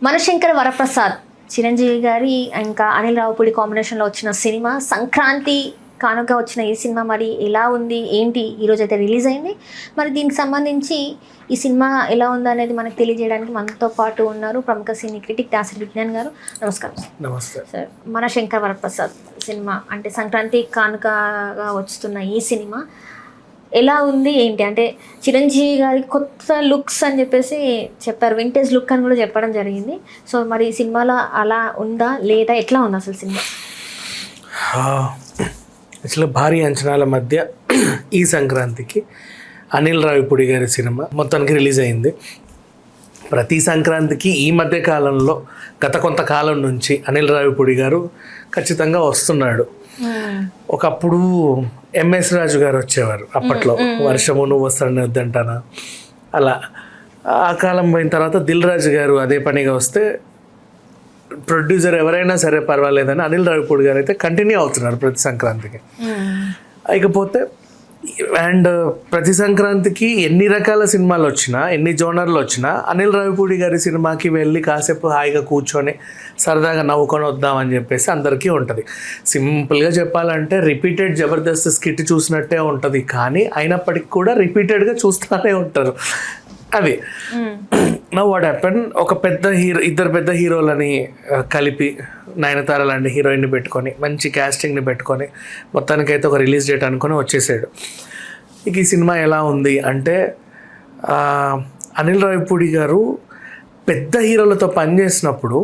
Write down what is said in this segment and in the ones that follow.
మనశంకర వరప్రసాద్ చిరంజీవి గారి ఇంకా అనిల్ రావుపూడి కాంబినేషన్లో వచ్చిన సినిమా సంక్రాంతి కానుక వచ్చిన ఈ సినిమా మరి ఎలా ఉంది ఏంటి ఈరోజు అయితే రిలీజ్ అయింది. మరి దీనికి సంబంధించి ఈ సినిమా ఎలా ఉందనేది మనకు తెలియజేయడానికి మనతో పాటు ఉన్నారు ప్రముఖ సినీ క్రిటిక్ దాసరి విజ్ఞాన్ గారు. నమస్కారం. నమస్తే సార్. మనశంకర వరప్రసాద్ సినిమా అంటే సంక్రాంతి కానుకగా వస్తున్న ఈ సినిమా ఎలా ఉంది ఏంటి అంటే చిరంజీవి గారి కొత్త లుక్స్ అని చెప్పేసి చెప్పారు, వింటేజ్ లుక్ అని కూడా చెప్పడం జరిగింది. సో మరి ఈ సినిమాలో అలా ఉందా లేదా ఎట్లా ఉంది అసలు సినిమా? యాక్చువల్గా భారీ అంచనాల మధ్య ఈ సంక్రాంతికి అనిల్ రావిపూడి గారి సినిమా మొత్తానికి రిలీజ్ అయింది. ప్రతి సంక్రాంతికి ఈ మధ్య కాలంలో గత కొంతకాలం నుంచి అనిల్ రావిపూడి గారు ఖచ్చితంగా వస్తున్నాడు. ఒకప్పుడు ఎంఎస్ రాజు గారు వచ్చేవారు అప్పట్లో, వర్షము నువ్వు వస్తాడని వద్దంటానా అలా. ఆ కాలం పోయిన తర్వాత దిల్ రాజు గారు అదే పనిగా వస్తే ప్రొడ్యూసర్ ఎవరైనా సరే పర్వాలేదని అనిల్ రావిపూడి గారు అయితే కంటిన్యూ అవుతున్నారు ప్రతి సంక్రాంతికి. ఇకపోతే అండ్ ప్రతి సంక్రాంతికి ఎన్ని రకాల సినిమాలు వచ్చినా ఎన్ని జోనర్లు వచ్చినా అనిల్ రావిపూడి గారి సినిమాకి వెళ్ళి కాసేపు హాయిగా కూర్చొని సరదాగా నవ్వుకొని వద్దామని చెప్పేసి అందరికీ ఉంటుంది. సింపుల్గా చెప్పాలంటే రిపీటెడ్ జబర్దస్త్ స్కిట్ చూసినట్టే ఉంటుంది, కానీ అయినప్పటికీ కూడా రిపీటెడ్గా చూస్తూనే ఉంటారు. అది నవ్ వాట్ హ్యాపెన్, ఒక పెద్ద హీరో ఇద్దరు పెద్ద హీరోలని కలిపి నయనతార లాంటి హీరోయిన్ని పెట్టుకొని మంచి క్యాస్టింగ్ని పెట్టుకొని మొత్తానికైతే ఒక రిలీజ్ డేట్ అనుకొని వచ్చేసాడు. ఇక ఈ సినిమా ఎలా ఉంది అంటే అనిల్ రావిపూడి గారు పెద్ద హీరోలతో పనిచేసినప్పుడు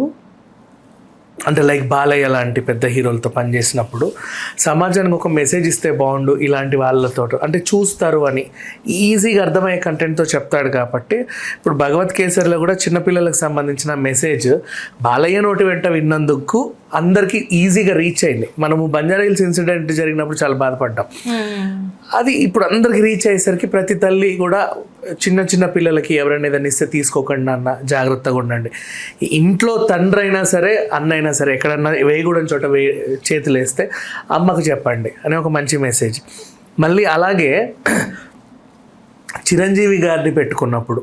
అంటే లైక్ బాలయ్య లాంటి పెద్ద హీరోలతో పనిచేసినప్పుడు సమాజానికి ఒక మెసేజ్ ఇస్తే బాగుండు ఇలాంటి వాళ్ళతో అంటే చూస్తారు అని ఈజీగా అర్థమయ్యే కంటెంట్తో చెప్తాడు. కాబట్టి ఇప్పుడు భగవత్ కేసరిలో కూడా చిన్నపిల్లలకు సంబంధించిన మెసేజ్ బాలయ్య నోటి వెంట విన్నందుకు అందరికీ ఈజీగా రీచ్ అయింది. మనము బంజారా హిల్స్ ఇన్సిడెంట్ జరిగినప్పుడు చాలా బాధపడ్డాం. అది ఇప్పుడు అందరికి రీచ్ అయ్యేసరికి ప్రతి తల్లి కూడా చిన్న చిన్న పిల్లలకి ఎవరైనా ఏదైనా ఇస్తే తీసుకోకండి అన్న, జాగ్రత్తగా ఉండండి. ఇంట్లో తండ్రి అయినా సరే అన్న అయినా సరే ఎక్కడన్నా వేయకూడని చోట చేతులు వేస్తే అమ్మకు చెప్పండి అనే ఒక మంచి మెసేజ్. మళ్ళీ అలాగే చిరంజీవి గారిని పెట్టుకున్నప్పుడు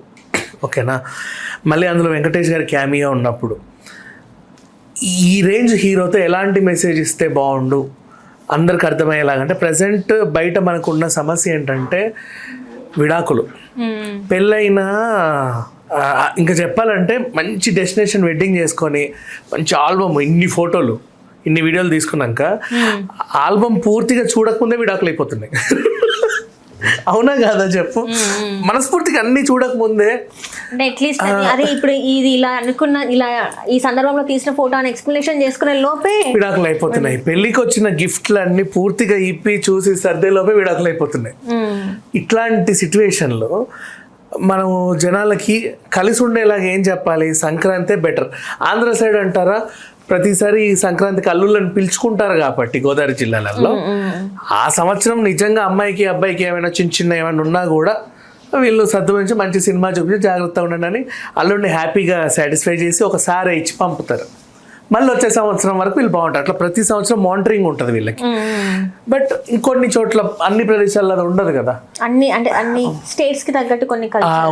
ఓకేనా, మళ్ళీ అందులో వెంకటేష్ గారి క్యామియో ఉన్నప్పుడు ఈ రేంజ్ హీరోతో ఎలాంటి మెసేజ్ ఇస్తే బాగుండు అందరికి అర్థమయ్యేలాగంటే ప్రజెంట్ బయట మనకున్న సమస్య ఏంటంటే విడాకులు. పెళ్ళైనా ఇంకా చెప్పాలంటే మంచి డెస్టినేషన్ వెడ్డింగ్ చేసుకొని మంచి ఆల్బమ్ ఇన్ని ఫోటోలు ఇన్ని వీడియోలు తీసుకున్నాక ఆల్బమ్ పూర్తిగా చూడకముందే విడాకులు అయిపోతున్నాయి. అవునా కాదా చెప్పు? మనస్ఫూర్తిగా అన్ని చూడకముందే అంటే అట్లీస్ట్ అదే ఇప్పుడు ఇది ఇలా అనుకున్న ఇలా ఈ సందర్భంలో తీసిన ఫోటో అని ఎక్స్ప్లెనేషన్ చేసుకునే లోపే విడాకులు అయిపోతున్నాయి. పెళ్లికి వచ్చిన గిఫ్ట్లు అన్ని పూర్తిగా ఇప్పి చూసి సర్దే లోపే విడాకులు అయిపోతున్నాయి. ఇట్లాంటి సిచ్యువేషన్లో మనము జనాలకి కలిసి ఉండేలాగా ఏం చెప్పాలి? సంక్రాంతే బెటర్. ఆంధ్ర సైడ్ అంటారా ప్రతిసారి సంక్రాంతికి అల్లుళ్ళని పిలుచుకుంటారు కాబట్టి గోదావరి జిల్లాలలో ఆ సంవత్సరం నిజంగా అమ్మాయికి అబ్బాయికి ఏమైనా చిన్న చిన్న ఏమైనా ఉన్నా కూడా వీళ్ళు సర్దుమించి మంచి సినిమా చూపించి జాగ్రత్తగా ఉండండి అని అల్లుడిని హ్యాపీగా సాటిస్ఫై చేసి ఒకసారి ఇచ్చి పంపుతారు. మళ్ళీ వచ్చే సంవత్సరం వరకు వీళ్ళు బాగుంటారు. అట్లా ప్రతి సంవత్సరం మానిటరింగ్ ఉంటుంది వీళ్ళకి. బట్ ఇంకొన్ని చోట్ల అన్ని ప్రదేశాల్లో అది ఉండదు కదా, అన్ని స్టేట్స్ కి తగ్గట్టు కొన్ని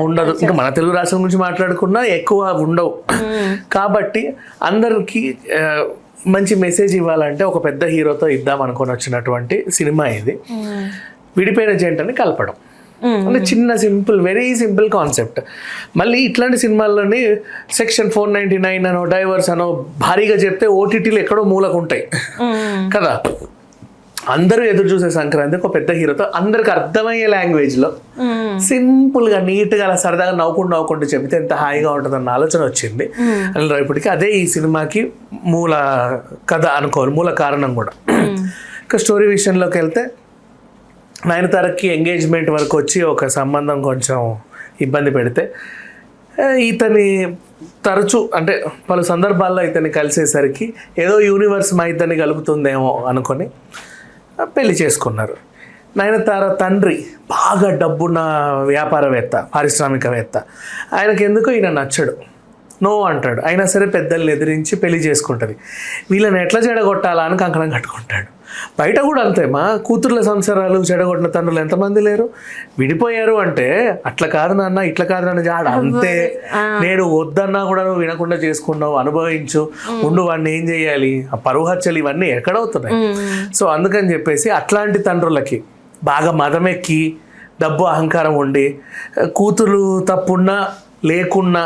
ఉండదు. ఇంకా మన తెలుగు రాష్ట్రం గురించి మాట్లాడుకున్నా ఎక్కువ ఉండవు. కాబట్టి అందరికి మంచి మెసేజ్ ఇవ్వాలంటే ఒక పెద్ద హీరోతో ఇద్దాం అనుకొని వచ్చినటువంటి సినిమా ఇది. విడిపోయిన జంటని కలపడం అంటే చిన్న సింపుల్ వెరీ సింపుల్ కాన్సెప్ట్. మళ్ళీ ఇట్లాంటి సినిమాల్లోని సెక్షన్ 499 అనో డైవర్స్ అనో భారీగా చెప్తే ఓటీటీలు ఎక్కడో మూలకు ఉంటాయి కదా. అందరూ ఎదురు చూసే సంక్రాంతి ఒక పెద్ద హీరోతో అందరికి అర్థమయ్యే లాంగ్వేజ్లో సింపుల్గా నీట్గా అలా సరదాగా నవ్వుకుంటూ చెబితే ఎంత హాయిగా ఉంటుందన్న ఆలోచన వచ్చింది అనిల్ రావిపూడికి. అదే ఈ సినిమాకి మూల కథ అనుకోవాలి, మూల కారణం కూడా. ఇంకా స్టోరీ విషయంలోకి వెళ్తే నయనతారకి ఎంగేజ్మెంట్ వరకు వచ్చి ఒక సంబంధం కొంచెం ఇబ్బంది పెడితే ఇతని తరచూ అంటే పలు సందర్భాల్లో ఇతన్ని కలిసేసరికి ఏదో యూనివర్స్ మా ఇద్దరిని కలుపుతుందేమో అనుకొని పెళ్లి చేసుకున్నారు. నయనతార తండ్రి బాగా డబ్బున్న వ్యాపారవేత్త, పారిశ్రామికవేత్త. ఆయనకి ఎందుకు ఈయన నచ్చడు, నో అంటాడు. అయినా సరే పెద్దల్ని ఎదిరించి పెళ్లి చేసుకుంటుంది. వీళ్ళని ఎట్లా చెడగొట్టాలా అని కంకణం కట్టుకుంటాడు. బయట కూడా అంతే, మా కూతుర్ల సంసారాలు చెడగొట్టిన తండ్రులు ఎంతమంది లేరు. విడిపోయారు అంటే అట్లా కాదు నాన్న, ఇట్లా కాదు నాన్న జాడ అంతే, నేను వద్దన్నా కూడా నువ్వు వినకుండా చేసుకున్నావు, అనుభవించు, ఉండు, వాడిని ఏం చేయాలి, ఆ పరువు హత్యలు ఇవన్నీ ఎక్కడవుతున్నాయి. సో అందుకని చెప్పేసి అట్లాంటి తండ్రులకి బాగా మదమెక్కి డబ్బు అహంకారం ఉండి కూతురు తప్పున్నా లేకున్నా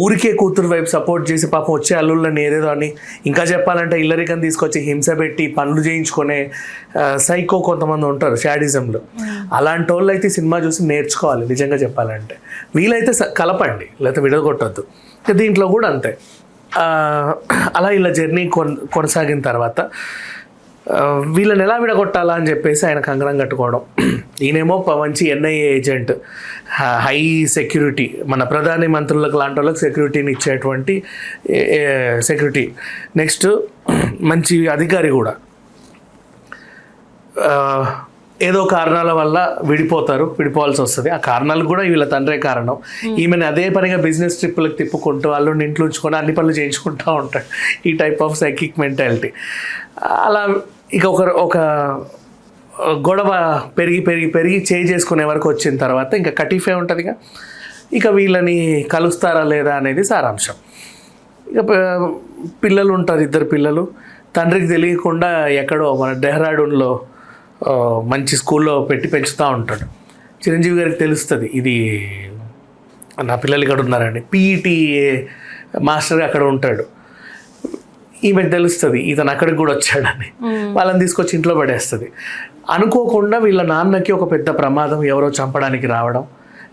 ఊరికే కూతురు వైపు సపోర్ట్ చేసి పాపం వచ్చే అల్లుళ్ళని ఏదేదో అని, ఇంకా చెప్పాలంటే ఇల్లరికని తీసుకొచ్చి హింస పెట్టి పనులు చేయించుకునే సైకో కొంతమంది ఉంటారు షాడిజంలో. అలాంటి వాళ్ళు అయితే సినిమా చూసి నేర్చుకోవాలి నిజంగా చెప్పాలంటే. వీలైతే కలపండి, లేకపోతే విడగొట్టద్దు. దీంట్లో కూడా అంతే. అలా ఇలా జర్నీ కొనసాగిన తర్వాత వీళ్ళని ఎలా విడగొట్టాలా అని చెప్పేసి ఆయన కంకణం కట్టుకోవడం. ఈయనేమో మంచి ఎన్ఐఏ ఏజెంట్, హై సెక్యూరిటీ, మన ప్రధాని మంత్రులకు లాంటి వాళ్ళకి సెక్యూరిటీని ఇచ్చేటువంటి సెక్యూరిటీ. నెక్స్ట్ మంచి అధికారి కూడా. ఏదో కారణాల వల్ల విడిపోవాల్సి వస్తుంది. ఆ కారణాలకు కూడా వీళ్ళ తండ్రే కారణం. ఈమెను అదే పనిగా బిజినెస్ ట్రిప్పులకు తిప్పుకుంటూ వాళ్ళు ఇంట్లో ఉంచుకొని అన్ని పనులు చేయించుకుంటూ ఉంటాడు. ఈ టైప్ ఆఫ్ సైకిక్ మెంటాలిటీ. అలా ఇక ఒక గొడవ పెరిగి చేసుకునే వరకు వచ్చిన తర్వాత ఇంకా కటీఫే ఉంటుందిగా. ఇక వీళ్ళని కలుస్తారా లేదా అనేది సారాంశం. ఇక పిల్లలు ఉంటారు, 2 పిల్లలు. తండ్రికి తెలియకుండా ఎక్కడో మన డెహ్రాడూన్లో మంచి స్కూల్లో పెట్టి పెంచుతూ ఉంటాడు. చిరంజీవి గారికి తెలుస్తుంది ఇది నా పిల్లలు ఇక్కడ ఉన్నారండి. పీఈటీ మాస్టర్గా అక్కడ ఉంటాడు. ఈమెకు తెలుస్తుంది ఇతను అక్కడికి కూడా వచ్చాడని. వాళ్ళని తీసుకొచ్చి ఇంట్లో పడేస్తుంది. అనుకోకుండా వీళ్ళ నాన్నకి ఒక పెద్ద ప్రమాదం, ఎవరో చంపడానికి రావడం,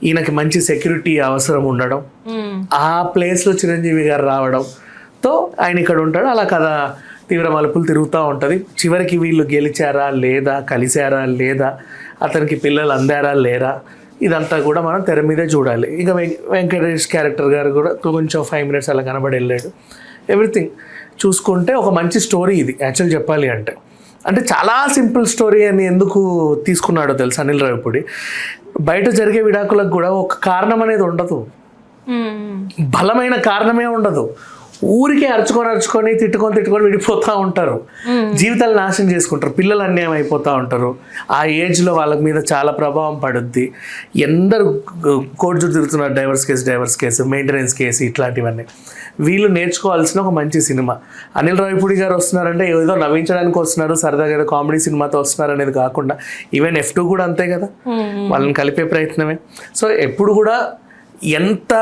ఈయనకి మంచి సెక్యూరిటీ అవసరం ఉండడం, ఆ ప్లేస్లో చిరంజీవి గారు రావడంతో ఆయన ఇక్కడ ఉంటాడు. అలా కథ తీవ్ర మలుపులు తిరుగుతూ ఉంటుంది. చివరికి వీళ్ళు గెలిచారా లేదా, కలిశారా లేదా, అతనికి పిల్లలు అందారా లేరా, ఇదంతా కూడా మనం తెర మీదే చూడాలి. ఇక వెంకటేష్ క్యారెక్టర్ గారు కూడా కొంచెం 5 minutes అలా కనబడి వెళ్ళాడు. ఎవ్రీథింగ్ చూసుకుంటే ఒక మంచి స్టోరీ ఇది. యాక్చువల్ చెప్పాలి అంటే చాలా సింపుల్ స్టోరీ అని ఎందుకు తీసుకున్నాడో తెలుసు అనిల్ రావిపూడి. బయట జరిగే విడాకులకు కూడా ఒక కారణం అనేది ఉండదు, బలమైన కారణమే ఉండదు. ఊరికే అరుచుకొని తిట్టుకొని విడిపోతూ ఉంటారు, జీవితాలు నాశనం చేసుకుంటారు, పిల్లలు అన్యాయం అయిపోతూ ఉంటారు. ఆ ఏజ్లో వాళ్ళ మీద చాలా ప్రభావం పడుద్ది. ఎందరు కోర్టు తిరుగుతున్నారు, డైవర్స్ కేసు, మెయింటెనెన్స్ కేసు, ఇట్లాంటివన్నీ. వీళ్ళు నేర్చుకోవాల్సిన ఒక మంచి సినిమా. అనిల్ రావిపూడి గారు వస్తున్నారంటే ఏదో నవ్వించడానికి వస్తున్నారు, సరదాగా ఏదో కామెడీ సినిమాతో వస్తున్నారు అనేది కాకుండా, ఈవెన్ F2 కూడా అంతే కదా, వాళ్ళని కలిపే ప్రయత్నమే. సో ఎప్పుడు కూడా ఎంత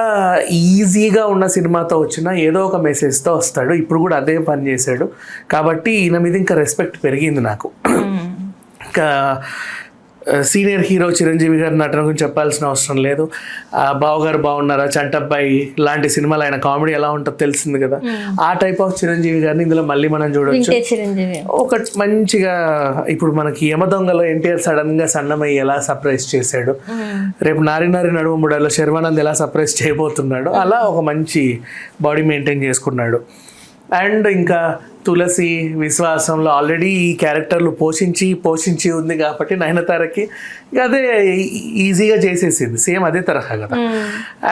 ఈజీగా ఉన్న సినిమాతో వచ్చినా ఏదో ఒక మెసేజ్తో వస్తాడు. ఇప్పుడు కూడా అదే పని చేశాడు కాబట్టి ఈయన మీద ఇంకా రెస్పెక్ట్ పెరిగింది నాకు. ఇంకా సీనియర్ హీరో చిరంజీవి గారి నటన గురించి చెప్పాల్సిన అవసరం లేదు. బావగారు బాగున్నారా, చంటబ్బాయి లాంటి సినిమాలు ఆయన కామెడీ ఎలా ఉంటుందో తెలిసింది కదా. ఆ టైప్ ఆఫ్ చిరంజీవి గారిని ఇందులో మళ్ళీ మనం చూడొచ్చు. ఒక మంచిగా ఇప్పుడు మనకి యమదొంగలో ఎన్టీఆర్ సడన్ గా సన్నమయ్యి ఎలా సర్ప్రైజ్ చేశాడు, రేపు నారి నడుము ముడాలో శర్వానంద్ ఎలా సర్ప్రైజ్ చేయబోతున్నాడు, అలా ఒక మంచి బాడీ మెయింటైన్ చేసుకున్నాడు. అండ్ ఇంకా తులసి విశ్వాసంలో ఆల్రెడీ ఈ క్యారెక్టర్లు పోషించి ఉంది కాబట్టి నయనతారకి అదే ఈజీగా చేసేసింది, సేమ్ అదే తరహా కదా.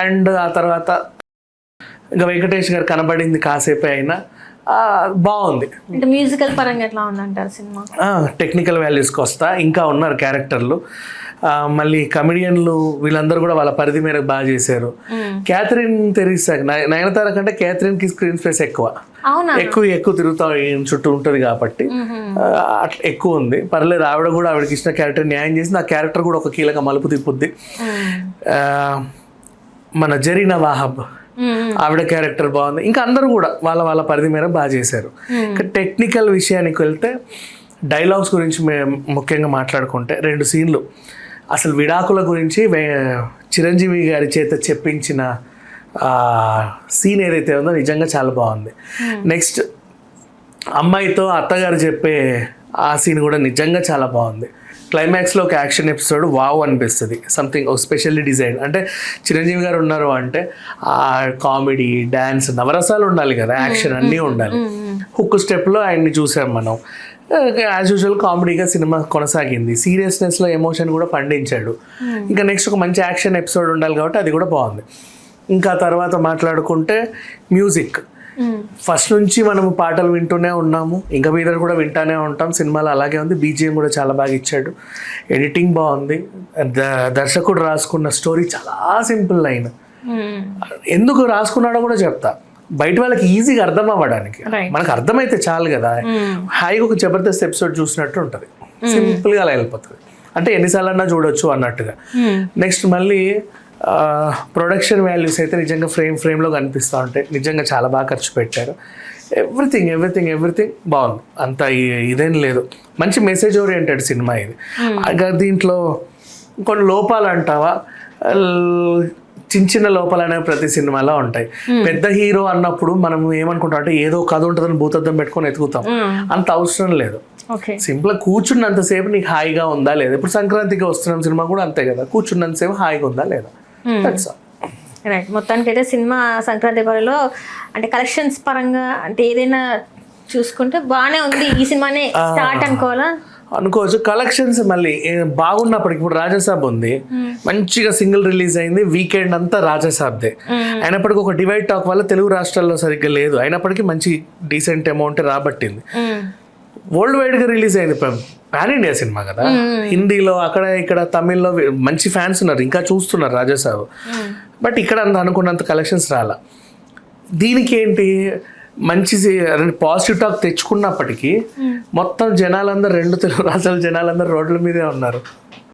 అండ్ ఆ తర్వాత ఇంకా వెంకటేష్ గారు కనబడింది కాసేపే అయినా బాగుంది. మ్యూజికల్ పరంగా ఎట్లా ఉందంటారు సినిమా? టెక్నికల్ వాల్యూస్కి వస్తా, ఇంకా ఉన్నారు క్యారెక్టర్లు, మళ్ళీ కమెడియన్లు వీళ్ళందరూ కూడా వాళ్ళ పరిధి మేరకు బాగా చేశారు. క్యాథరిన్ తెరీసా, నయనతార కంటే క్యాథరిన్ కి స్క్రీన్ స్పేస్ ఎక్కువ తిరుగుతా చుట్టూ ఉంటుంది కాబట్టి అట్లా ఎక్కువ ఉంది. పర్లేదు, ఆవిడకి ఇచ్చిన క్యారెక్టర్ న్యాయం చేసింది. ఆ క్యారెక్టర్ కూడా ఒక కీలక మలుపు తిప్పుద్ది. మన జరీనా వాహబ్ ఆవిడ క్యారెక్టర్ బాగుంది. ఇంకా అందరూ కూడా వాళ్ళ పరిధి మేరకు బాగా చేశారు. ఇంకా టెక్నికల్ విషయానికి వెళ్తే డైలాగ్స్ గురించి ముఖ్యంగా మాట్లాడుకుంటే 2 సీన్లు అసలు విడాకుల గురించి చిరంజీవి గారి చేత చెప్పించిన సీన్ ఏదైతే ఉందో నిజంగా చాలా బాగుంది. నెక్స్ట్ అమ్మాయితో అత్తగారు చెప్పే ఆ సీన్ కూడా నిజంగా చాలా బాగుంది. క్లైమాక్స్లో ఒక యాక్షన్ ఎపిసోడ్ వావ్ అనిపిస్తుంది, సంథింగ్ స్పెషల్లీ డిజైన్. అంటే చిరంజీవి గారు ఉన్నారు అంటే ఆ కామెడీ, డ్యాన్స్, నవరసాలు ఉండాలి కదా, యాక్షన్ అన్నీ ఉండాలి. హుక్ స్టెప్లో ఆయన్ని చూసాం మనం. యాజ్ యూజువల్ కామెడీగా సినిమా కొనసాగింది. సీరియస్నెస్లో ఎమోషన్ కూడా పండించాడు. ఇంకా నెక్స్ట్ ఒక మంచి యాక్షన్ ఎపిసోడ్ ఉండాలి కాబట్టి అది కూడా బాగుంది. ఇంకా తర్వాత మాట్లాడుకుంటే మ్యూజిక్ ఫస్ట్ నుంచి మనము పాటలు వింటూనే ఉన్నాము, ఇంకా మీద కూడా వింటానే ఉంటాం. సినిమాలో అలాగే ఉంది, బీజిఎం కూడా చాలా బాగా ఇచ్చాడు, ఎడిటింగ్ బాగుంది, దర్శకుడు రాసుకున్న స్టోరీ చాలా సింపుల్ లైన్. ఎందుకు రాసుకున్నాడో కూడా చెప్తా, బయట వాళ్ళకి ఈజీగా అర్థం అవ్వడానికి. మనకు అర్థమైతే చాలు కదా, హాయిగా ఒక జబర్దస్త్ ఎపిసోడ్ చూసినట్టు ఉంటుంది, సింపుల్గా అలా వెళ్ళిపోతుంది, అంటే ఎన్నిసార్లన్నా చూడొచ్చు అన్నట్టుగా. నెక్స్ట్ మళ్ళీ ప్రొడక్షన్ వాల్యూస్ అయితే నిజంగా ఫ్రేమ్లో కనిపిస్తూ ఉంటాయి, నిజంగా చాలా బాగా ఖర్చు పెట్టారు. ఎవ్రీథింగ్ బాగుంది, అంత ఇదేం లేదు, మంచి మెసేజ్ ఓరియంటెడ్ సినిమా ఇది. దీంట్లో కొన్ని లోపాలు అంటావా, చిన్న లోపాలు అనేవి ప్రతి సినిమాలో ఉంటాయి. పెద్ద హీరో అన్నప్పుడు మనం ఏమనుకుంటాం అంటే ఏదో కథ ఉంటుందని భూతద్దం పెట్టుకొని ఎతుకుతాం, అంత అవసరం లేదు. సింపుల్ గా కూర్చున్నంతసేపు నీకు హాయిగా ఉందా లేదా. ఇప్పుడు సంక్రాంతికి వస్తున్న సినిమా కూడా అంతే కదా, కూర్చున్నంతసేపు హాయిగా ఉందా లేదా. రైట్. మొత్తానికి అయితే సినిమా సంక్రాంతి బరిలో అంటే కలెక్షన్స్ పరంగా అంటే ఏదైనా చూసుకుంటే బాగానే ఉంది, ఈ సినిమానే స్టార్ట్ అనుకోవాలా అనుకోవచ్చు. కలెక్షన్స్ మళ్ళీ బాగున్నప్పటికి, ఇప్పుడు రాజాసాబ్ ఉంది, మంచిగా సింగిల్ రిలీజ్ అయింది, వీకెండ్ అంతా రాజాసాబ్దే. అయినప్పటికీ ఒక డివైడ్ టాక్ వల్ల తెలుగు రాష్ట్రాల్లో సరిగ్గా లేదు, అయినప్పటికీ మంచి డీసెంట్ అమౌంట్ రాబట్టింది. వరల్డ్ వైడ్ గా రిలీజ్ అయింది, పాన్ ఇండియా సినిమా కదా, హిందీలో అక్కడ ఇక్కడ తమిళ్లో మంచి ఫ్యాన్స్ ఉన్నారు, ఇంకా చూస్తున్నారు రాజాసాబ్. బట్ ఇక్కడ అంత అనుకున్నంత కలెక్షన్స్ రాలా. దీనికి ఏంటి మంచి పాజిటివ్ టాక్ తెచ్చుకున్నప్పటికీ మొత్తం జనాలందరూ, రెండు తెలుగు రాష్ట్రాల జనాలందరూ రోడ్ల మీదే ఉన్నారు.